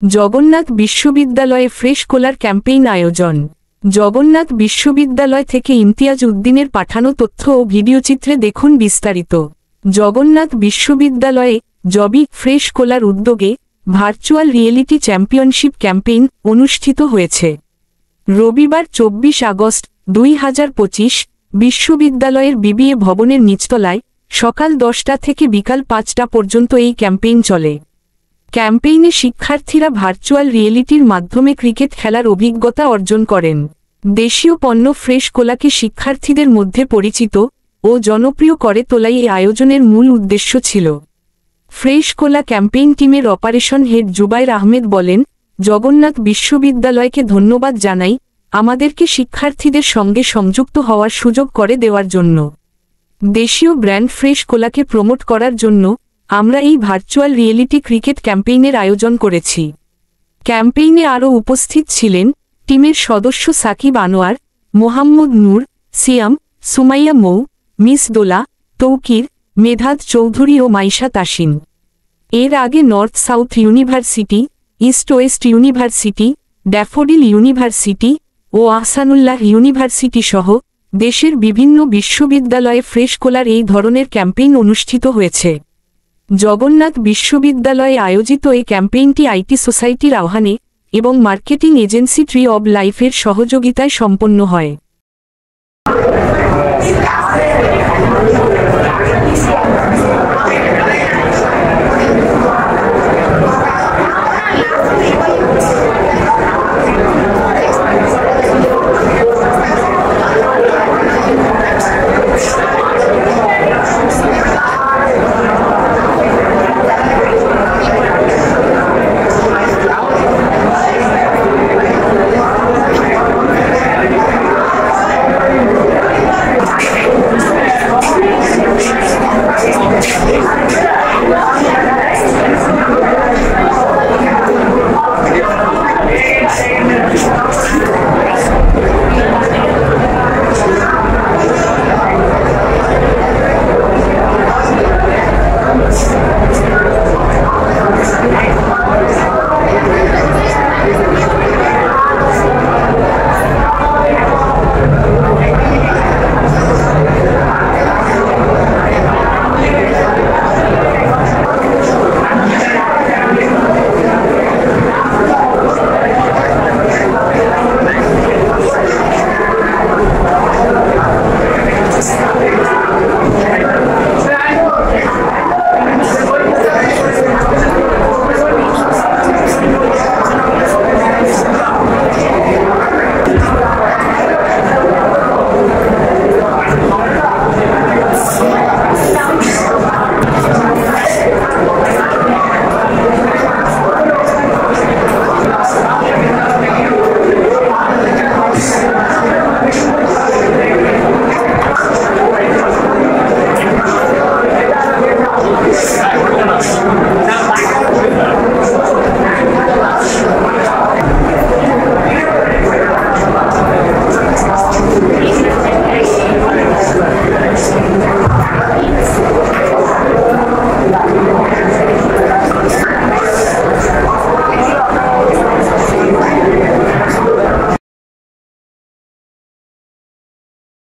জগন্নাথ বিশ্ববিদ্যালয়ে ফ্রেশ কোলার ক্যাম্পেইন আয়োজন। জগন্নাথ বিশ্ববিদ্যালয় থেকে ইমতিয়াজ উদ্দিনের পাঠানো তথ্য ও ভিডিওচিত্রে দেখুন বিস্তারিত। জগন্নাথ বিশ্ববিদ্যালয়ে জবি ফ্রেশ কোলার উদ্যোগে ভার্চুয়াল রিয়েলিটি চ্যাম্পিয়নশিপ ক্যাম্পেইন অনুষ্ঠিত হয়েছে। রবিবার 24 আগস্ট 2025 বিশ্ববিদ্যালয়ের বিবিএ ভবনের নিচতলায় সকাল 10টা থেকে বিকাল 5টা পর্যন্ত এই ক্যাম্পেইন চলে। ক্যাম্পেইনে শিক্ষার্থীরা ভার্চুয়াল রিয়েলিটির মাধ্যমে ক্রিকেট খেলার অভিজ্ঞতা অর্জন করেন। দেশীয় পণ্য ফ্রেশ কোলাকে শিক্ষার্থীদের মধ্যে পরিচিত ও জনপ্রিয় করে তোলাই এই আয়োজনের মূল উদ্দেশ্য ছিল। ফ্রেশ কোলা ক্যাম্পেইন টিমের অপারেশন হেড জুবাইর আহমেদ বলেন, জগন্নাথ বিশ্ববিদ্যালয়কে ধন্যবাদ জানাই আমাদেরকে শিক্ষার্থীদের সঙ্গে সংযুক্ত হওয়ার সুযোগ করে দেওয়ার জন্য। দেশীয় ব্র্যান্ড ফ্রেশ কোলাকে প্রমোট করার জন্য আমরা এই ভার্চুয়াল রিয়েলিটি ক্রিকেট ক্যাম্পেইনের আয়োজন করেছি। ক্যাম্পেইনে আরও উপস্থিত ছিলেন টিমের সদস্য সাকিব আনোয়ার, মোহাম্মদ নূর, সিয়াম, সুমাইয়া মৌ, মিস দোলা, তৌকির, মেধাত চৌধুরী ও মাইশা তাসিন। এর আগে North South University, East West University, Daffodil University ও আহসানুল্লাহ ইউনিভার্সিটি সহ দেশের বিভিন্ন বিশ্ববিদ্যালয়ে ফ্রেশ কোলার এই ধরনের ক্যাম্পেইন অনুষ্ঠিত হয়েছে। জগন্নাথ বিশ্ববিদ্যালয়ে আয়োজিত এই ক্যাম্পেইনটি আইটি সোসাইটির আহ্বানে এবং মার্কেটিং এজেন্সি ট্রি অব লাইফের সহযোগিতায় সম্পন্ন হয়।